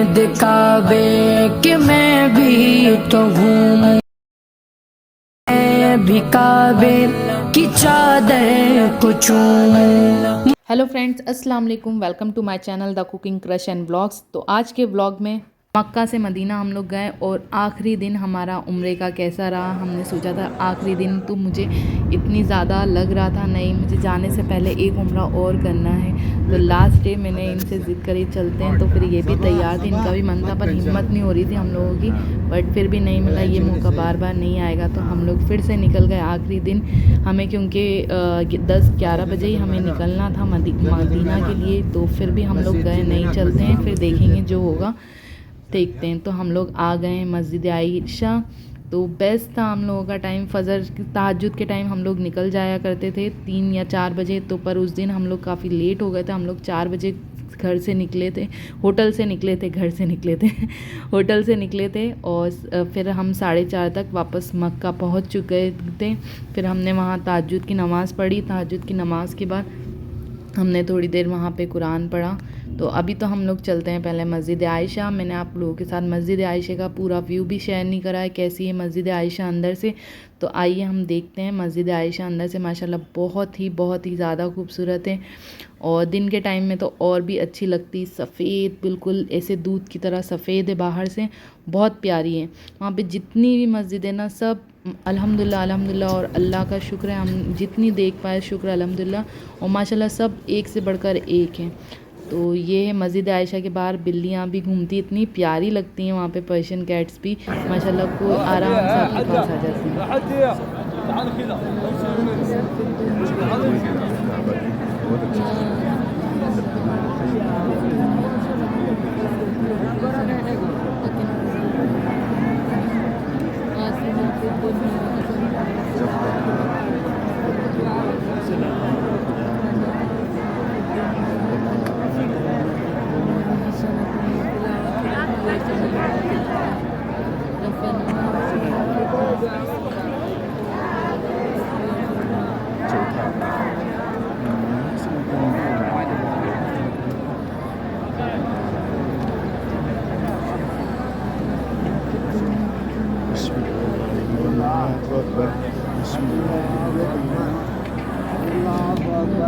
दिखावे कि मैं भी तो हूँ, मैं भी काबे की चादर को चूमूं। हेलो फ्रेंड्स, अस्सलाम वालेकुम। Welcome to my channel the cooking crush and blogs. तो आज के ब्लॉग में मक्का से मदीना हम लोग गए और आखिरी दिन हमारा उम्रे का कैसा रहा। हमने सोचा था आखिरी दिन तो मुझे इतनी ज़्यादा लग रहा था नहीं, मुझे जाने से पहले एक उम्रा और करना है। तो लास्ट डे मैंने इनसे ज़िद करी चलते हैं, तो फिर ये भी तैयार थे, इनका भी मन था, पर हिम्मत नहीं हो रही थी हम लोगों की। बट फिर भी नहीं मिला, ये मौका बार बार नहीं आएगा। तो हम लोग फिर से निकल गए आखिरी दिन हमें, क्योंकि 10-11 बजे ही हमें निकलना था मदीना के लिए। तो फिर भी हम लोग गए, नहीं चलते हैं, फिर देखेंगे जो होगा देखते हैं। तो हम लोग आ गए हैं मस्जिद आयशा। तो बेस्ट था हम लोगों का टाइम, फजर तहज्जुद के टाइम हम लोग निकल जाया करते थे 3 या 4 बजे। तो पर उस दिन हम लोग काफ़ी लेट हो गए थे, हम लोग 4 बजे घर से निकले थे, होटल से निकले थे, घर से निकले थे होटल से निकले थे। और फिर हम 4:30 तक वापस मक्का पहुंच चुके थे। फिर हमने वहाँ तहज्जुद की नमाज़ पढ़ी। तहज्जुद की नमाज़ के बाद हमने थोड़ी देर वहाँ पे कुरान पढ़ा। तो अभी तो हम लोग चलते हैं पहले मस्जिद आयशा। मैंने आप लोगों के साथ मस्जिद आयशा का पूरा व्यू भी शेयर नहीं करा है, कैसी है मस्जिद आयशा अंदर से। तो आइए हम देखते हैं मस्जिद आयशा अंदर से। माशाल्लाह बहुत ही ज़्यादा खूबसूरत है, और दिन के टाइम में तो और भी अच्छी लगती। सफ़ेद, बिल्कुल ऐसे दूध की तरह सफ़ेद है बाहर से, बहुत प्यारी है। वहाँ पे जितनी भी मस्जिद है ना, सब अल्हम्दुलिल्लाह अल्हम्दुलिल्लाह और अल्लाह का शुक्र है, हम जितनी देख पाए शुक्र अल्हम्दुलिल्लाह। और माशाल्लाह सब एक से बढ़कर एक हैं। तो ये है मस्जिद आयशा के बाहर बिल्लियाँ भी घूमती, इतनी प्यारी लगती हैं वहाँ पे। पर्शियन कैट्स भी माशाल्लाह को आराम से आपके पास आ जाती हैं।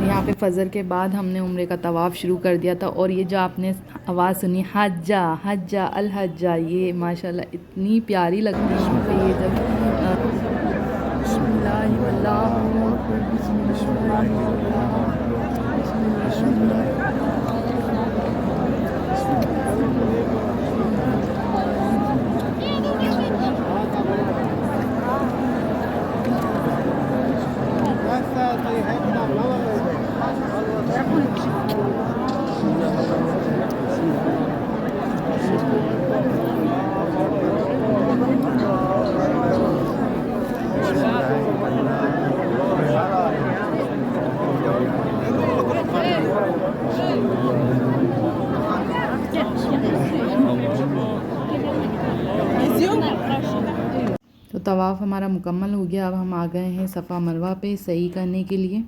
यहाँ पे फजर के बाद हमने उम्रे का तवाफ़ शुरू कर दिया था। और ये जो आपने आवाज़ सुनी हज्जा हज्जा अल हज्जा, ये माशाल्लाह इतनी प्यारी लगती है वहाँ पे। ये जब तो तवाफ़ हमारा मुकम्मल हो गया। अब हम आ गए हैं सफ़ा मरवा पे सही करने के लिए।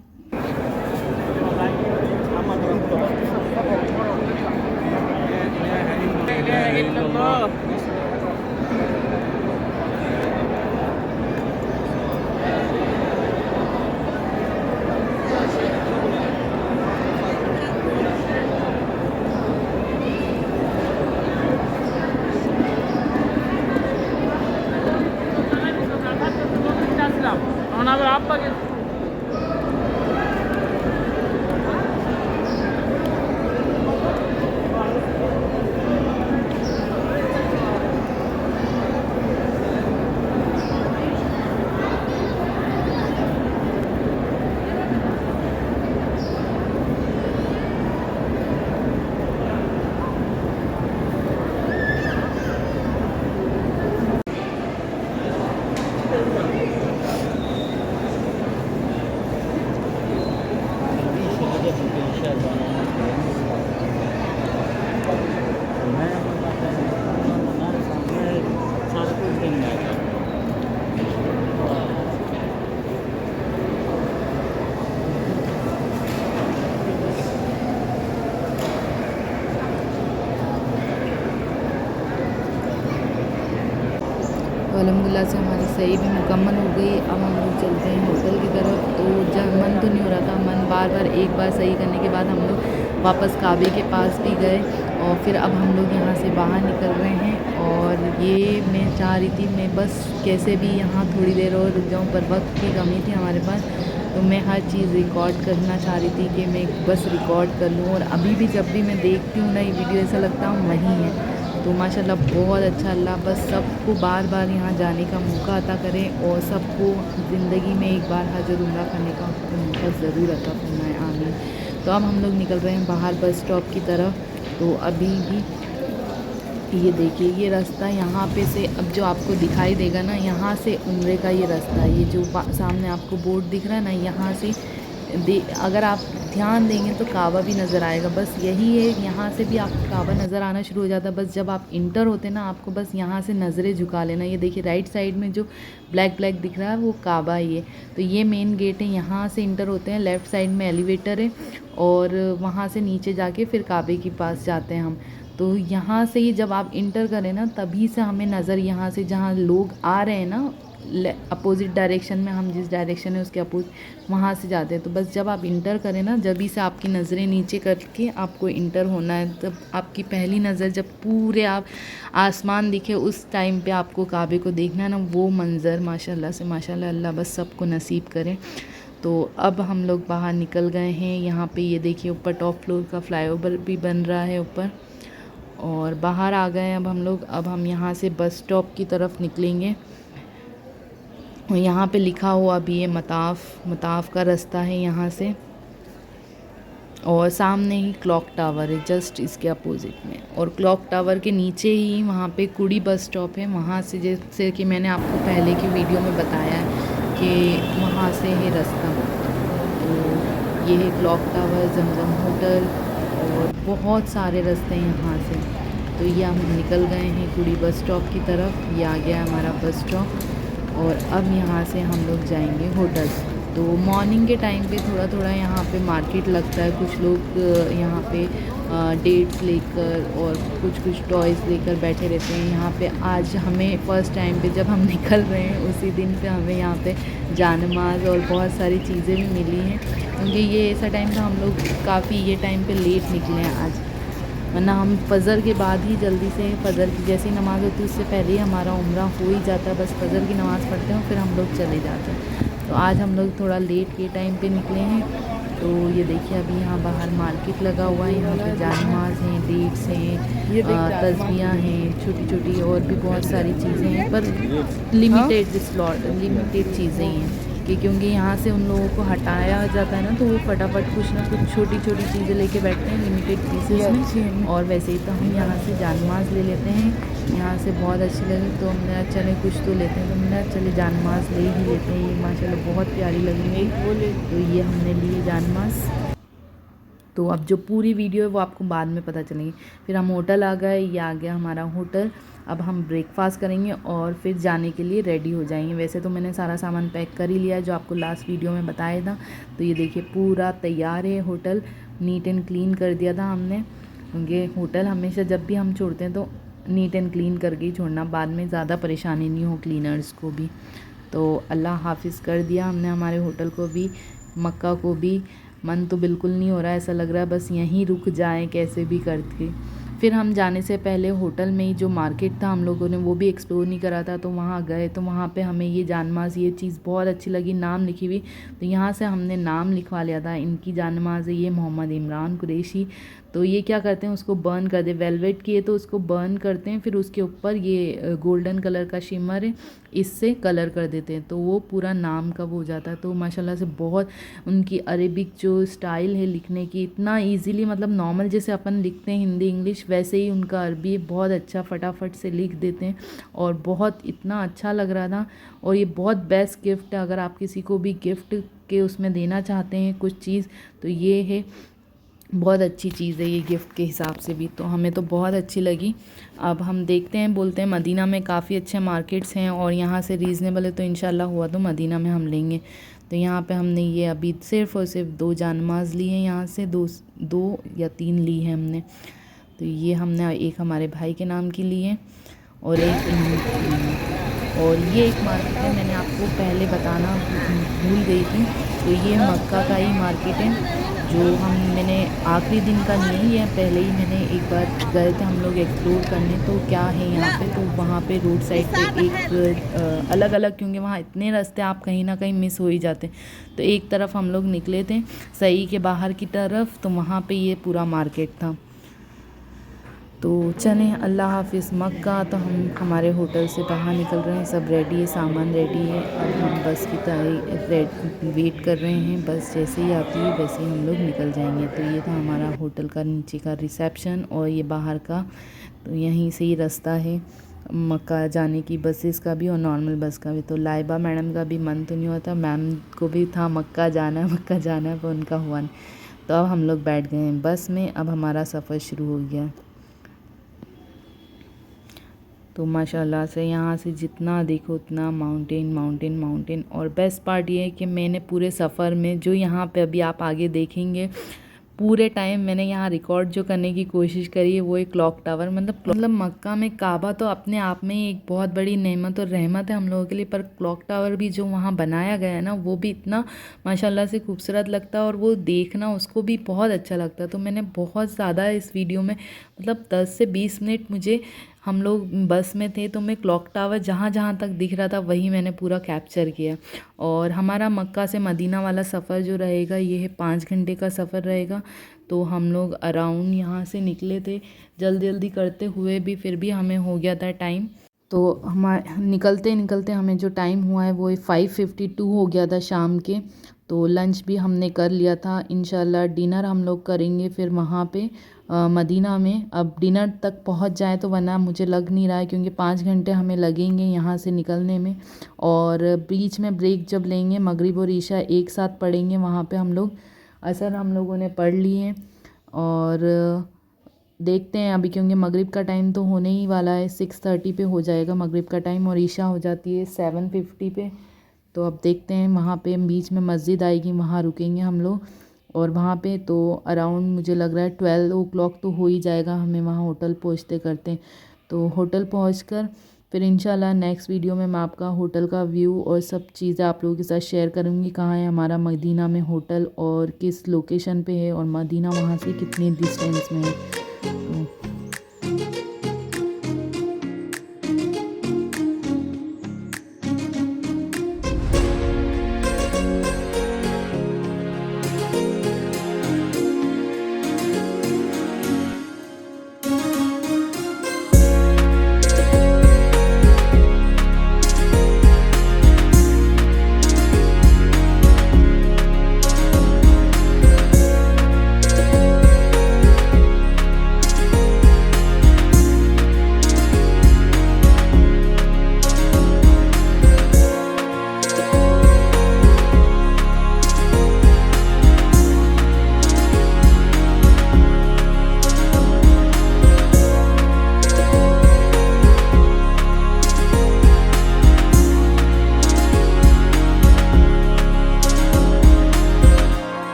अल्हम्दुलिल्लाह से हमारी सही भी मुकम्मल हो गई। अब हम लोग चलते हैं होटल की तरफ। तो जब मन तो नहीं हो रहा था, मन बार बार एक बार सही करने के बाद हम लोग वापस काबे के पास भी गए और फिर अब हम लोग यहाँ से बाहर निकल रहे हैं। और ये मैं चाह रही थी मैं बस कैसे भी यहाँ थोड़ी देर और रुक जाऊँ, पर वक्त की कमी थी हमारे पास, तो मैं हर चीज़ रिकॉर्ड करना चाह रही थी कि मैं बस रिकॉर्ड कर लूँ। और अभी भी जब भी मैं देखती हूँ ना ये वीडियो, ऐसा लगता हूँ वहीं है। तो माशाल्लाह बहुत अच्छा, अल्लाह बस सबको बार बार यहाँ जाने का मौका अता करें और सबको ज़िंदगी में एक बार हज और उम्रा करने का मौका ज़रूर अता फरमाए, आमीन। तो अब हम लोग निकल रहे हैं बाहर बस स्टॉप की तरफ। तो अभी भी ये देखिए ये रास्ता यहाँ पे से अब जो आपको दिखाई देगा ना, यहाँ से उम्रे का ये रास्ता है। ये जो सामने आपको बोर्ड दिख रहा है ना, यहाँ से अगर आप ध्यान देंगे तो काबा भी नज़र आएगा। बस यही है, यहाँ से भी आपको काबा नज़र आना शुरू हो जाता है। बस जब आप इंटर होते हैं ना, आपको बस यहाँ से नज़रें झुका लेना। ये देखिए राइट साइड में जो ब्लैक ब्लैक दिख रहा है वो काबा ही है। तो ये मेन गेट है, यहाँ से इंटर होते हैं। लेफ़्ट साइड में एलिवेटर है और वहाँ से नीचे जाके फिर काबे के पास जाते हैं हम। तो यहाँ से ही जब आप इंटर करें ना, तभी से हमें नज़र यहाँ से जहाँ लोग आ रहे हैं ना अपोज़िट डायरेक्शन में, हम जिस डायरेक्शन है उसके अपोज़िट वहाँ से जाते हैं। तो बस जब आप इंटर करें ना, जब ही से आपकी नज़रें नीचे करके आपको इंटर होना है। तब आपकी पहली नज़र जब पूरे आप आसमान दिखे उस टाइम पे आपको काबे को देखना है ना, वो मंज़र माशाल्लाह से माशाल्लाह, अल्लाह बस सबको नसीब करें। तो अब हम लोग बाहर निकल गए हैं। यहाँ पे ये देखिए ऊपर टॉप फ्लोर का फ्लाईओवर भी बन रहा है ऊपर, और बाहर आ गए अब हम लोग। अब हम यहाँ से बस स्टॉप की तरफ निकलेंगे। और यहाँ पे लिखा हुआ भी है मताफ़ का रास्ता है यहाँ से। और सामने ही क्लॉक टावर है जस्ट इसके अपोज़िट में, और क्लॉक टावर के नीचे ही वहाँ पे कुड़ी बस स्टॉप है। वहाँ से जैसे कि मैंने आपको पहले की वीडियो में बताया है कि वहाँ से है रास्ता। तो ये है क्लॉक टावर, जमजम होटल और बहुत सारे रास्ते हैं यहाँ से। तो ये हम निकल गए हैं कुड़ी बस स्टॉप की तरफ। ये आ गया हमारा बस स्टॉप और अब यहाँ से हम लोग जाएंगे होटल। तो मॉर्निंग के टाइम पे थोड़ा थोड़ा यहाँ पे मार्केट लगता है। कुछ लोग यहाँ पे डेट्स लेकर और कुछ टॉयज़ लेकर बैठे रहते हैं यहाँ पे। आज हमें फ़र्स्ट टाइम पे जब हम निकल रहे हैं उसी दिन पे हमें यहाँ पे जानमाज़ और बहुत सारी चीज़ें भी मिली हैं, क्योंकि ये ऐसा टाइम था हम लोग काफ़ी ये टाइम पे लेट निकले हैं आज, वरना हम फ़जर के बाद ही जल्दी से, फ़जर की जैसी नमाज़ होती है उससे पहले ही हमारा उम्रा हो ही जाता है। बस फ़जर की नमाज़ पढ़ते हैं फिर हम लोग चले जाते हैं। तो आज हम लोग थोड़ा लेट के टाइम पे निकले हैं। तो ये देखिए अभी यहाँ बाहर मार्केट लगा हुआ है। यहाँ पे जानमाज़ हैं, डेट्स हैं, तस्बियाँ हैं छोटी छोटी, और भी बहुत सारी चीज़ें हैं, पर लिमिटेड चीज़ें हैं कि क्योंकि यहाँ से उन लोगों को हटाया जाता है ना, तो वो फटाफट कुछ ना कुछ छोटी छोटी चीज़ें लेके बैठते हैं लिमिटेड पीसेस में। और वैसे ही तो हम यहाँ से जानमाज़ ले लेते हैं। यहाँ से बहुत अच्छी लगी तो हमने चले कुछ तो लेते हैं, तो हमने चले जानमाज़ ले ही लेते हैं। ये माशाल्लाह बहुत प्यारी लगी, तो ये हमने लिए जानमाज़। तो अब जो पूरी वीडियो है वो आपको बाद में पता चलेगी। फिर हम होटल आ गए, ये आ गया हमारा होटल। अब हम ब्रेकफास्ट करेंगे और फिर जाने के लिए रेडी हो जाएंगे। वैसे तो मैंने सारा सामान पैक कर ही लिया है जो आपको लास्ट वीडियो में बताया था। तो ये देखिए पूरा तैयार है होटल, नीट एंड क्लीन कर दिया था हमने, क्योंकि होटल हमेशा जब भी हम छोड़ते हैं तो नीट एंड क्लीन करके ही छोड़ना, बाद में ज़्यादा परेशानी नहीं हो क्लीनर्स को भी। तो अल्लाह हाफिज़ कर दिया हमने हमारे होटल को भी, मक्का को भी। मन तो बिल्कुल नहीं हो रहा है, ऐसा लग रहा है बस यहीं रुक जाएं कैसे भी करके। फिर हम जाने से पहले होटल में ही जो मार्केट था हम लोगों ने वो भी एक्सप्लोर नहीं करा था, तो वहाँ गए। तो वहाँ पे हमें ये जानमाज़ ये चीज़ बहुत अच्छी लगी, नाम लिखी हुई। तो यहाँ से हमने नाम लिखवा लिया था, इनकी जानमाज़ है ये मोहम्मद इमरान कुरैशी। तो ये क्या करते हैं उसको बर्न कर दे, वेलवेट की है तो उसको बर्न करते हैं, फिर उसके ऊपर ये गोल्डन कलर का शिमर है इससे कलर कर देते हैं, तो वो पूरा नाम का वो हो जाता है। तो माशाल्लाह से बहुत उनकी अरेबिक जो स्टाइल है लिखने की, इतना इजीली, मतलब नॉर्मल जैसे अपन लिखते हैं हिंदी इंग्लिश वैसे ही उनका अरबी बहुत अच्छा फटाफट से लिख देते हैं, और बहुत इतना अच्छा लग रहा था। और ये बहुत बेस्ट गिफ्ट है, अगर आप किसी को भी गिफ्ट के उसमें देना चाहते हैं कुछ चीज़, तो ये है बहुत अच्छी चीज़ है ये गिफ्ट के हिसाब से भी। तो हमें तो बहुत अच्छी लगी। अब हम देखते हैं, बोलते हैं मदीना में काफ़ी अच्छे मार्केट्स हैं और यहाँ से रीज़नेबल है, तो इंशाल्लाह हुआ तो मदीना में हम लेंगे। तो यहाँ पे हमने ये अभी सिर्फ़ और सिर्फ 2 जानमाज़ ली हैं, यहाँ से 2 या 3 ली हैं हमने। तो ये हमने एक हमारे भाई के नाम की ली है और एक और ये एक मार्केट है, मैंने आपको पहले बताना भूल गई थी। तो ये मक्का का ही मार्केट है जो मैंने आखिरी दिन का नहीं है, पहले ही मैंने एक बार गए थे हम लोग एक्सप्लोर करने तो क्या है यहाँ पे। तो वहाँ पे रोड साइड पे एक अलग अलग, क्योंकि वहाँ इतने रास्ते आप कहीं ना कहीं मिस हो ही जाते। तो एक तरफ हम लोग निकले थे सही के बाहर की तरफ, तो वहाँ पे ये पूरा मार्केट था। तो चलें, अल्लाह हाफिज़ मक्का। तो हम हमारे होटल से बाहर निकल रहे हैं, सब रेडी है, सामान रेडी है। अब हम बस की वेट कर रहे हैं, बस जैसे ही आती है वैसे ही हम लोग निकल जाएंगे। तो ये था हमारा होटल का नीचे का रिसेप्शन और ये बाहर का। तो यहीं से ही रास्ता है मक्का जाने की, बसेस का भी और नॉर्मल बस का भी। तो लाइबा मैडम का भी मन तो नहीं होता, मैम को भी था मक्का जाना है पर उनका हुआ नहीं। तो अब हम लोग बैठ गए हैं बस में, अब हमारा सफ़र शुरू हो गया। तो माशाल्लाह से यहाँ से जितना देखो उतना माउंटेन माउंटेन माउंटेन। और बेस्ट पार्ट ये है कि मैंने पूरे सफ़र में जो यहाँ पे अभी आप आगे देखेंगे, पूरे टाइम मैंने यहाँ रिकॉर्ड जो करने की कोशिश करी है वो एक क्लॉक टावर। मतलब मक्का में काबा तो अपने आप में ही एक बहुत बड़ी नेमत और रहमत है हम लोगों के लिए, पर क्लॉक टावर भी जो वहाँ बनाया गया है ना, वो भी इतना माशाल्लाह से खूबसूरत लगता है और वो देखना उसको भी बहुत अच्छा लगता है। तो मैंने बहुत ज़्यादा इस वीडियो में मतलब 10 से 20 मिनट मुझे, हम लोग बस में थे तो मैं क्लॉक टावर जहाँ जहाँ तक दिख रहा था वही मैंने पूरा कैप्चर किया। और हमारा मक्का से मदीना वाला सफ़र जो रहेगा ये है 5 घंटे का सफ़र रहेगा। तो हम लोग अराउंड यहाँ से निकले थे जल्दी जल्दी करते हुए भी, फिर भी हमें हो गया था टाइम। तो हमारे निकलते निकलते हमें जो टाइम हुआ है वो 5:52 हो गया था शाम के। तो लंच भी हमने कर लिया था, इंशाल्लाह डिनर हम लोग करेंगे फिर वहाँ पे मदीना में। अब डिनर तक पहुँच जाए तो, वरना मुझे लग नहीं रहा है क्योंकि 5 घंटे हमें लगेंगे यहाँ से निकलने में। और बीच में ब्रेक जब लेंगे, मगरिब और ईशा एक साथ पढ़ेंगे वहाँ पे हम लोग। असर हम लोगों ने पढ़ लिए और देखते हैं अभी, क्योंकि मगरिब का टाइम तो होने ही वाला है, 6:30 पे हो जाएगा मगरिब का टाइम और ईशा हो जाती है 7:50 पे। तो अब देखते हैं, वहाँ पे बीच में मस्जिद आएगी, वहाँ रुकेंगे हम लोग। और वहाँ पे तो अराउंड मुझे लग रहा है 12 o'clock तो हो ही जाएगा हमें वहाँ होटल पहुँचते करते। तो होटल पहुँचकर फिर इंशाल्लाह नेक्स्ट वीडियो में मैं आपका होटल का व्यू और सब चीज़ें आप लोगों के साथ शेयर करूँगी। कहाँ है हमारा मदीना में होटल और किस लोकेशन पे है और मदीना वहाँ से कितनी डिस्टेंस में है। तो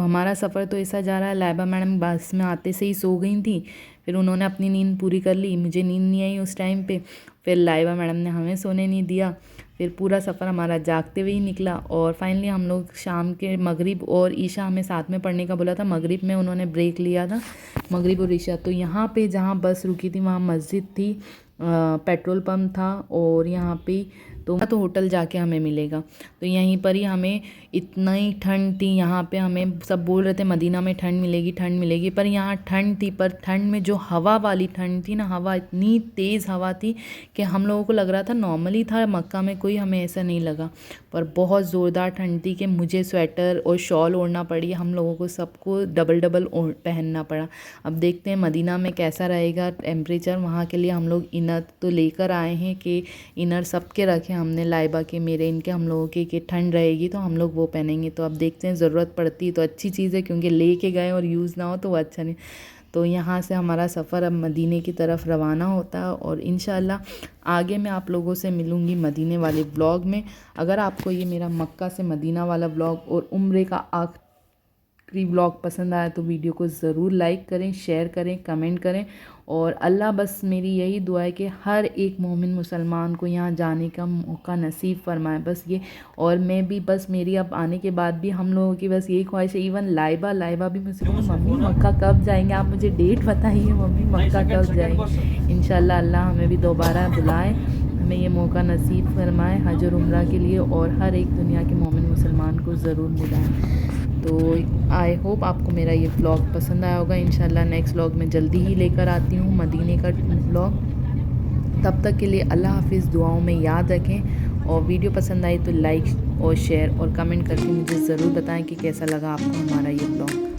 हमारा सफ़र तो ऐसा जा रहा है, लाइबा मैडम बस में आते से ही सो गई थी, फिर उन्होंने अपनी नींद पूरी कर ली, मुझे नींद नहीं आई उस टाइम पे, फिर लाइबा मैडम ने हमें सोने नहीं दिया, फिर पूरा सफ़र हमारा जागते हुए ही निकला। और फाइनली हम लोग शाम के मगरिब और ईशा हमें साथ में पढ़ने का बोला था, मगरिब में उन्होंने ब्रेक लिया था, मगरिब और ईशा। तो यहाँ पे जहाँ बस रुकी थी वहाँ मस्जिद थी, पेट्रोल पंप था, और यहाँ पे तो होटल जाके हमें मिलेगा। तो यहीं पर ही हमें इतना ही ठंड थी, यहाँ पे हमें सब बोल रहे थे मदीना में ठंड मिलेगी, पर यहाँ ठंड थी, पर ठंड में जो हवा वाली ठंड थी ना, हवा इतनी तेज़ हवा थी कि हम लोगों को लग रहा था नॉर्मली था मक्का में, कोई हमें ऐसा नहीं लगा, पर बहुत ज़ोरदार ठंड थी कि मुझे स्वेटर और शॉल ओढ़ना पड़ी, हम लोगों को सबको डबल पहनना पड़ा। अब देखते हैं मदीना में कैसा रहेगा टेम्परेचर, वहाँ के लिए हम लोग इनर तो लेकर आए हैं कि इनर सबके रखे हमने, लाइबा के, मेरे, इनके, हम लोगों के, कि ठंड रहेगी तो हम लोग वो पहनेंगे। तो अब देखते हैं, ज़रूरत पड़ती तो अच्छी चीज़ है, क्योंकि लेके गए और यूज़ ना हो तो वो अच्छा नहीं। तो यहाँ से हमारा सफ़र अब मदीने की तरफ रवाना होता है, और इंशाल्लाह आगे मैं आप लोगों से मिलूँगी मदीने वाले ब्लॉग में। अगर आपको ये मेरा मक्का से मदीना वाला ब्लॉग और उम्रे का आखिरी ब्लॉग पसंद आया तो वीडियो को ज़रूर लाइक करें, शेयर करें, कमेंट करें, और अल्लाह बस मेरी यही दुआ है कि हर एक मोमिन मुसलमान को यहाँ जाने का मौका नसीब फरमाए, बस ये। और मैं भी बस, मेरी अब आने के बाद भी हम लोगों की बस यही ख्वाहिश है। इवन लाइबा भी मुझसे बोली मम्मी मक्का कब जाएंगे, आप मुझे डेट बताइए मम्मी, मक्का कब जाएंगे। इंशाल्लाह अल्लाह हमें भी दोबारा बुलाए, हमें ये मौका नसीब फरमाए हज और उम्रा के लिए, और हर एक दुनिया के मोमिन मुसलमान को ज़रूर बुलाए। तो आई होप आपको मेरा ये व्लॉग पसंद आया होगा। इंशाल्लाह नेक्स्ट व्लॉग में जल्दी ही लेकर आती हूँ मदीने का व्लॉग। तब तक के लिए अल्लाह हाफिज़, दुआओं में याद रखें, और वीडियो पसंद आई तो लाइक और शेयर और कमेंट करके मुझे ज़रूर बताएं कि कैसा लगा आपको हमारा ये व्लॉग।